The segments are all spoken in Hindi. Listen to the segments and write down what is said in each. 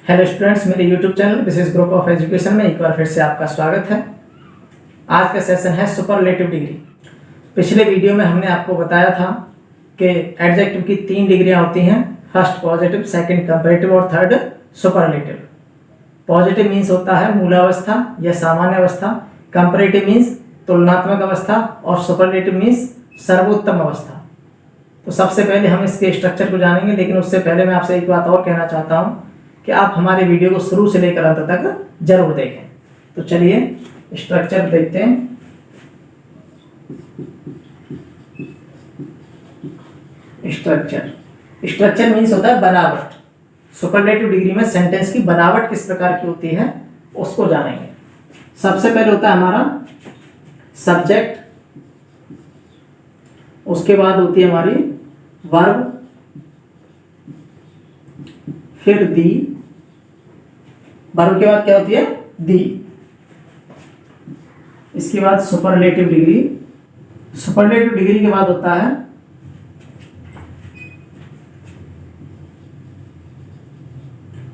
हेलो स्टूडेंट्स, मेरे YouTube channel Vishesh group of education में एक बार फिर से आपका स्वागत है। आज का सेशन है सुपरलेटिव डिग्री। पिछले वीडियो में हमने आपको बताया था कि एडजेक्टिव की 3 डिग्रियां होती हैं, फर्स्ट पॉजिटिव, सेकंड कंपैरेटिव और थर्ड सुपरलेटिव। पॉजिटिव मीन्स होता है मूलावस्था या सामान्य अवस्था, कंपैरेटिव मीन्स तुलनात्मक अवस्था और सुपरलेटिव मीन्स सर्वोत्तम अवस्था। तो सबसे पहले हम इसके स्ट्रक्चर को जानेंगे, लेकिन उससे पहले मैं आपसे एक बात और कहना चाहता हूँ कि आप हमारे वीडियो को शुरू से लेकर अंत तक जरूर देखें। तो चलिए स्ट्रक्चर देखते हैं। स्ट्रक्चर मीन्स होता है बनावट। सुपरलेटिव डिग्री में सेंटेंस की बनावट किस प्रकार की होती है उसको जानेंगे। सबसे पहले होता है हमारा सब्जेक्ट, उसके बाद होती है हमारी वर्ब, फिर दी, वर्ब के बाद क्या होती है दी, इसके बाद सुपरलेटिव डिग्री। सुपरलेटिव डिग्री के बाद होता है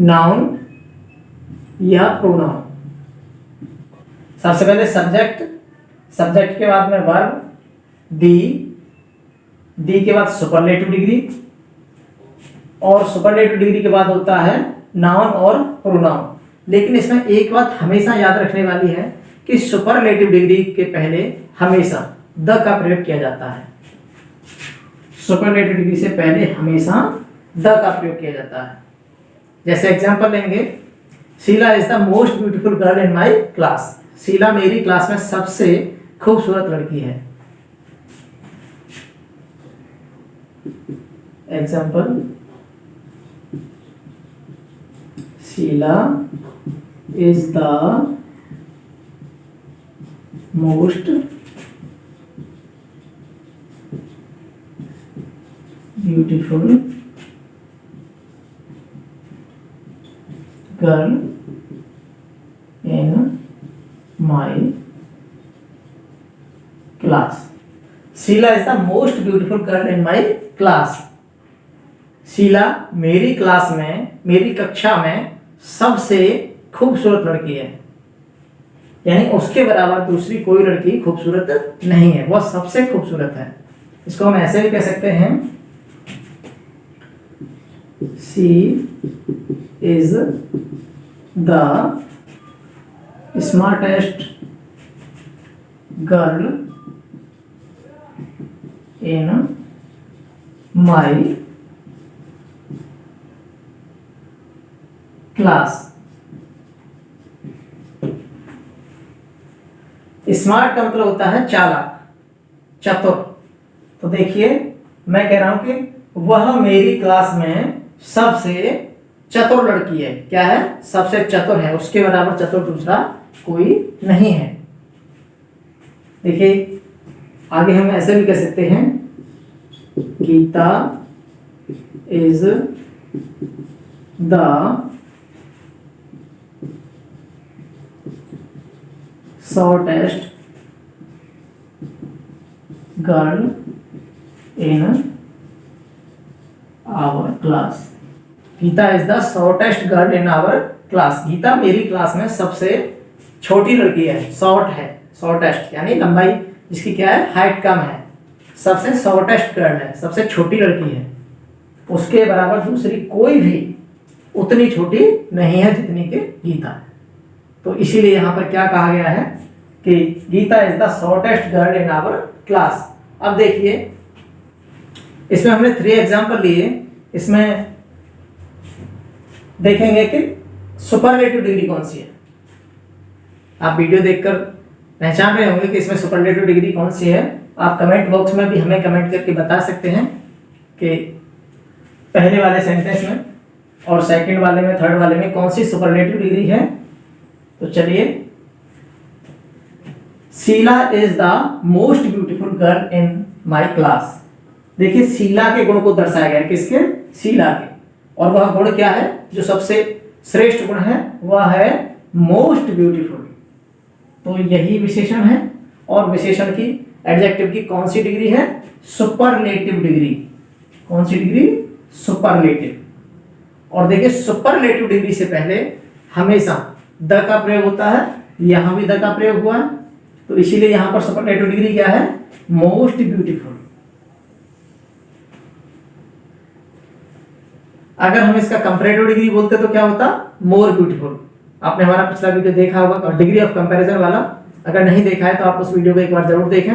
नाउन या प्रोनाउन। सबसे पहले सब्जेक्ट, सब्जेक्ट के बाद में वर्ब, दी के बाद सुपरलेटिव डिग्री, और सुपरलेटिव डिग्री के बाद होता है नाउन और प्रोनाउन। लेकिन इसमें एक बात हमेशा याद रखने वाली है कि सुपरलेटिव डिग्री के पहले हमेशा द का प्रयोग किया जाता है। सुपरलेटिव डिग्री से पहले हमेशा द का प्रयोग किया जाता है। जैसे एग्जांपल लेंगे, Sheela is the most beautiful girl in my class. Sheela मेरी क्लास में सबसे खूबसूरत लड़की है। Example, Sheela is the most beautiful girl in my class. Sheela is the most beautiful girl in my class. Sheela मेरी क्लास में, मेरी कक्षा में सबसे खूबसूरत लड़की है, यानी उसके बराबर दूसरी कोई लड़की खूबसूरत नहीं है, वह सबसे खूबसूरत है। इसको हम ऐसे भी कह सकते हैं, she is the smartest girl in my class. Smart का मतलब होता है चालाक, चतुर। तो देखिए मैं कह रहा हूं कि वह मेरी क्लास में सबसे चतुर लड़की है। क्या है? सबसे चतुर है, उसके बराबर चतुर दूसरा कोई नहीं है। देखिए आगे हम ऐसे भी कह सकते हैं, Geeta is the shortest girl in our class. Geeta is the shortest girl in our class. Geeta मेरी क्लास में सबसे छोटी लड़की है। शॉर्ट है, शॉर्टेस्ट यानी लंबाई जिसकी क्या है, हाइट कम है। सबसे शॉर्टेस्ट गर्ल है, सबसे छोटी लड़की है, उसके बराबर दूसरी कोई भी उतनी छोटी नहीं है जितनी कि गीता। तो इसीलिए यहाँ पर क्या कहा गया है कि Geeta is the shortest girl in our class. अब देखिए इसमें हमने 3 एग्जाम्पल लिए। इसमें देखेंगे कि सुपरलेटिव डिग्री कौन सी है। आप वीडियो देखकर पहचान रहे होंगे कि इसमें सुपरलेटिव डिग्री कौन सी है। आप कमेंट बॉक्स में भी हमें कमेंट करके बता सकते हैं कि पहले वाले सेंटेंस में और सेकंड वाले में, थर्ड वाले में कौन सी सुपरलेटिव डिग्री है। तो चलिए, Sheela is the most beautiful girl in my class. देखिए शीला के गुण को दर्शाया गया, किसके? शीला के। और वह गुण क्या है जो सबसे श्रेष्ठ गुण है? वह है मोस्ट ब्यूटीफुल। तो यही विशेषण है, और विशेषण की, एडजेक्टिव की कौन सी डिग्री है? Superlative degree. कौन सी डिग्री? सुपरलेटिव। और देखिए सुपरलेटिव डिग्री से पहले हमेशा द का प्रयोग होता है, यहां भी द का प्रयोग हुआ है, तो इसीलिए यहां पर सुपरलेटिव डिग्री क्या है, मोस्ट ब्यूटीफुल। अगर हम इसका कंपैरेटिव डिग्री बोलते तो क्या होता, मोर ब्यूटीफुल। आपने हमारा पिछला वीडियो देखा होगा और डिग्री ऑफ कंपैरिजन वाला, अगर नहीं देखा है तो आप उस वीडियो को एक बार जरूर देखें।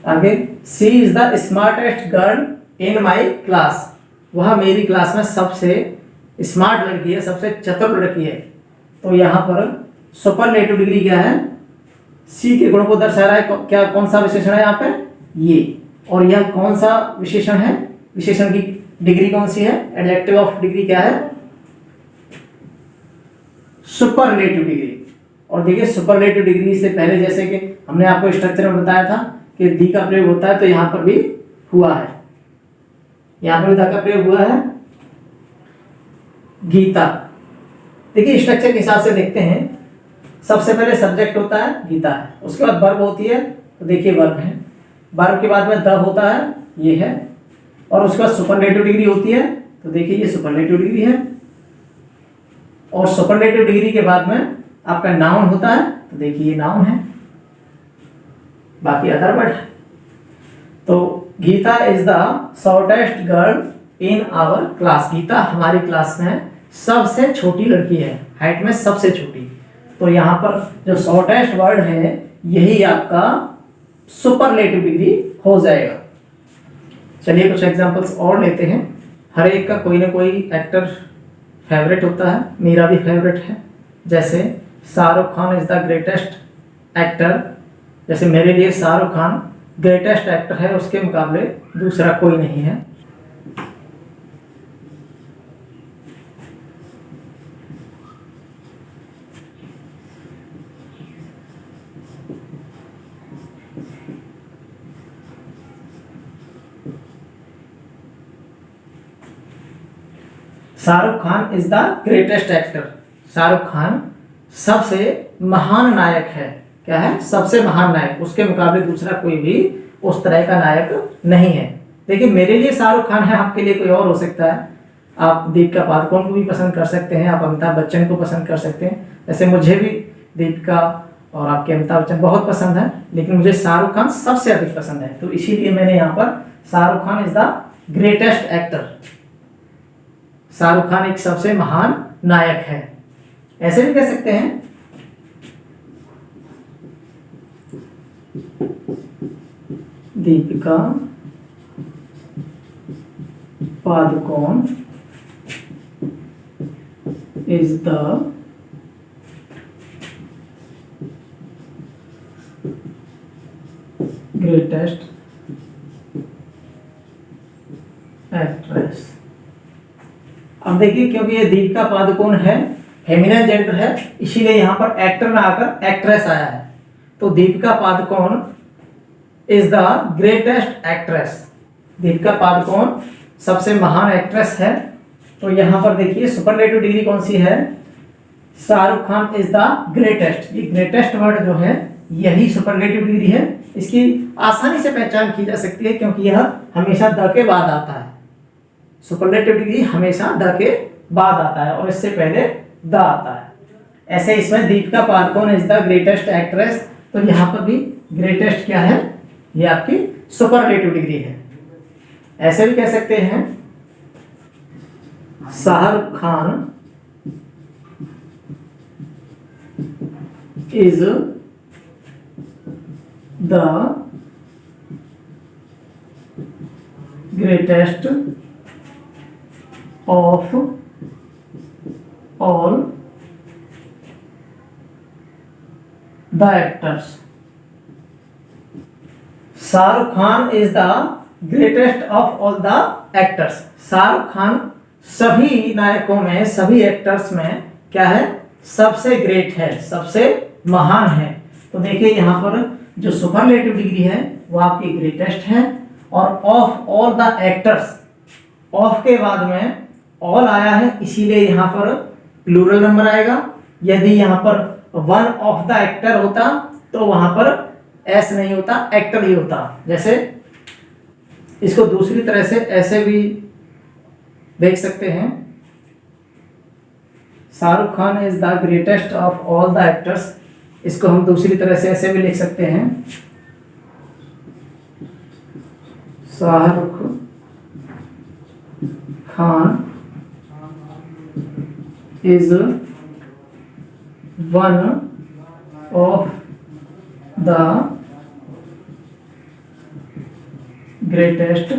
आगे, she is the smartest girl in my class, वह मेरी क्लास में सबसे स्मार्ट लड़की है, सबसे चतुर लड़की है। तो यहाँ पर सुपरलेटिव डिग्री क्या है, सी के गुण को दर्शा रहा है। क्या कौन सा विशेषण है यहाँ पे, ये। और यह कौन सा विशेषण है, विशेषण की डिग्री कौन सी है, एडजेक्टिव ऑफ डिग्री क्या है, सुपरलेटिव डिग्री। और देखिए सुपरलेटिव डिग्री से पहले जैसे कि हमने आपको स्ट्रक्चर में बताया था कि दी का प्रयोग होता है, तो यहां पर भी हुआ है, यहां पर द का प्रयोग हुआ है। गीता, देखिए स्ट्रक्चर के हिसाब से देखते हैं। सबसे पहले सब्जेक्ट होता है, गीता है, उसके बाद वर्ब होती है, तो देखिए वर्ब है, वर्ब के बाद में द होता है, ये है, और उसके बाद सुपरलेटिव डिग्री होती है, तो देखिए ये सुपरलेटिव डिग्री है। और सुपरलेटिव डिग्री के बाद में आपका नाउन होता है, तो देखिए ये नाउन है, बाकी अदर वर्ड है। तो Geeta is the shortest girl in our class, Geeta हमारी क्लास में सबसे छोटी लड़की है, हाइट में सबसे छोटी। तो यहाँ पर जो शॉर्टेस्ट वर्ड है यही आपका सुपरलेटिव डिग्री हो जाएगा। चलिए कुछ एग्जांपल्स और लेते हैं। हर एक का कोई ना कोई एक्टर फेवरेट होता है, मेरा भी फेवरेट है। जैसे Shahrukh Khan is the greatest actor, जैसे मेरे लिए शाहरुख खान ग्रेटेस्ट एक्टर है, उसके मुकाबले दूसरा कोई नहीं है। Shahrukh Khan is the greatest actor, Shahrukh Khan सबसे महान नायक है। क्या है, सबसे महान नायक, उसके मुकाबले दूसरा कोई भी उस तरह का नायक नहीं है। देखिए मेरे लिए शाहरुख खान है, आपके लिए कोई और हो सकता है। आप दीपिका पादुकोण को भी पसंद कर सकते हैं, आप अमिताभ बच्चन को पसंद कर सकते हैं। जैसे मुझे भी दीपिका और आपके अमिताभ बच्चन बहुत पसंद है, लेकिन मुझे शाहरुख खान सबसे अधिक पसंद है, तो इसीलिए मैंने यहाँ पर Shahrukh Khan is the greatest actor, Shahrukh Khan एक सबसे महान नायक है, ऐसे भी कह सकते हैं। Deepika Padukone is the greatest actress. अब देखिए क्योंकि ये दीपिका पादुकोण है, फेमिनिन जेंडर है, इसीलिए यहां पर एक्टर ना आकर एक्ट्रेस आया है। तो Deepika Padukone is the greatest actress, Deepika Padukone सबसे महान एक्ट्रेस है। तो यहां पर देखिए सुपरलेटिव डिग्री कौन सी है, Shahrukh Khan is the greatest. ये ग्रेटेस्ट वर्ड जो है यही सुपरलेटिव डिग्री है। इसकी आसानी से पहचान की जा सकती है क्योंकि यह हमेशा द के बाद आता है। सुपरलेटिव डिग्री हमेशा द के बाद आता है और इससे पहले द आता है। ऐसे इसमें Deepika Padukone is the greatest actress, तो यहाँ पर भी ग्रेटेस्ट क्या है, ये आपकी सुपरलेटिव डिग्री है। ऐसे भी कह सकते हैं Shahrukh Khan is the greatest of all the actors. Shahrukh Khan is the greatest of all the actors, Shahrukh Khan सभी नायकों में, सभी एक्टर्स में क्या है, सबसे ग्रेट है, सबसे महान है। तो देखिए यहाँ पर जो सुपरलेटिव डिग्री है वो आपकी ग्रेटेस्ट है, और of all the actors, of के बाद में ऑल आया है इसीलिए यहाँ पर प्लूरल नंबर आएगा। यदि यहाँ पर वन ऑफ द एक्टर होता तो वहां पर एस नहीं होता, एक्टर ही होता। जैसे इसको दूसरी तरह से ऐसे भी देख सकते हैं, Shahrukh Khan is the greatest of all the actors. इसको हम दूसरी तरह से ऐसे भी लिख सकते हैं, Shahrukh Khan is one of the greatest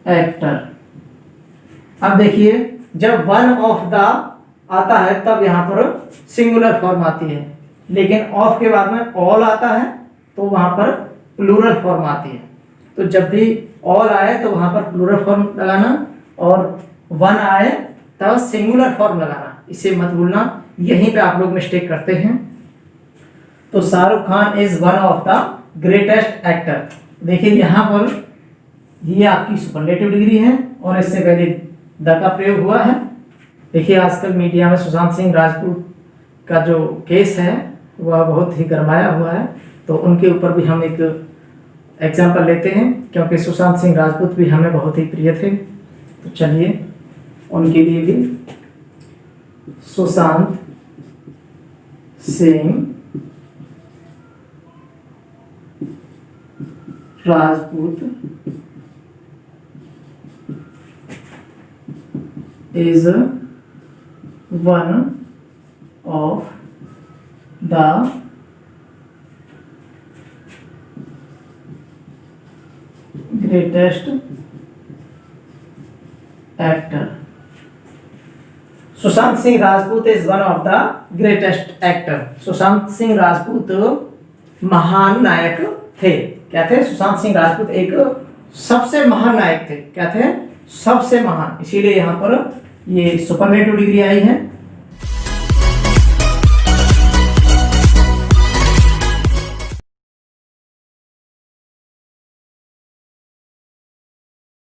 actor. अब देखिए, जब वन ऑफ द आता है तब यहां पर सिंगुलर फॉर्म आती है, लेकिन ऑफ के बाद में ऑल आता है तो वहां पर प्लूरल फॉर्म आती है। तो जब भी ऑल आए तो वहां पर प्लूरल फॉर्म लगाना, और वन आए तब सिंगुलर फॉर्म लगाना, इसे मत भूलना, यहीं पे आप लोग मिस्टेक करते हैं। तो Shahrukh Khan is one of the greatest actor. देखिए यहाँ पर ये आपकी सुपरलेटिव डिग्री है और इससे पहले द का प्रयोग हुआ है। देखिए आजकल मीडिया में सुशांत सिंह राजपूत का जो केस है वह बहुत ही गरमाया हुआ है, तो उनके ऊपर भी हम एक एग्जाम्पल लेते हैं, क्योंकि सुशांत सिंह राजपूत भी हमें बहुत ही प्रिय थे। तो चलिए उनके लिए भी, Sushant Singh Rajput is one of the greatest actor। Sushant Singh Rajput is one of the greatest actor. Sushant Singh Rajput महान नायक थे। क्या थे? सुशांत सिंह राजपूत एक सबसे महान नायक थे। क्या थे? सबसे महान। इसीलिए यहाँ पर ये सुपरलेटिव डिग्री आई है।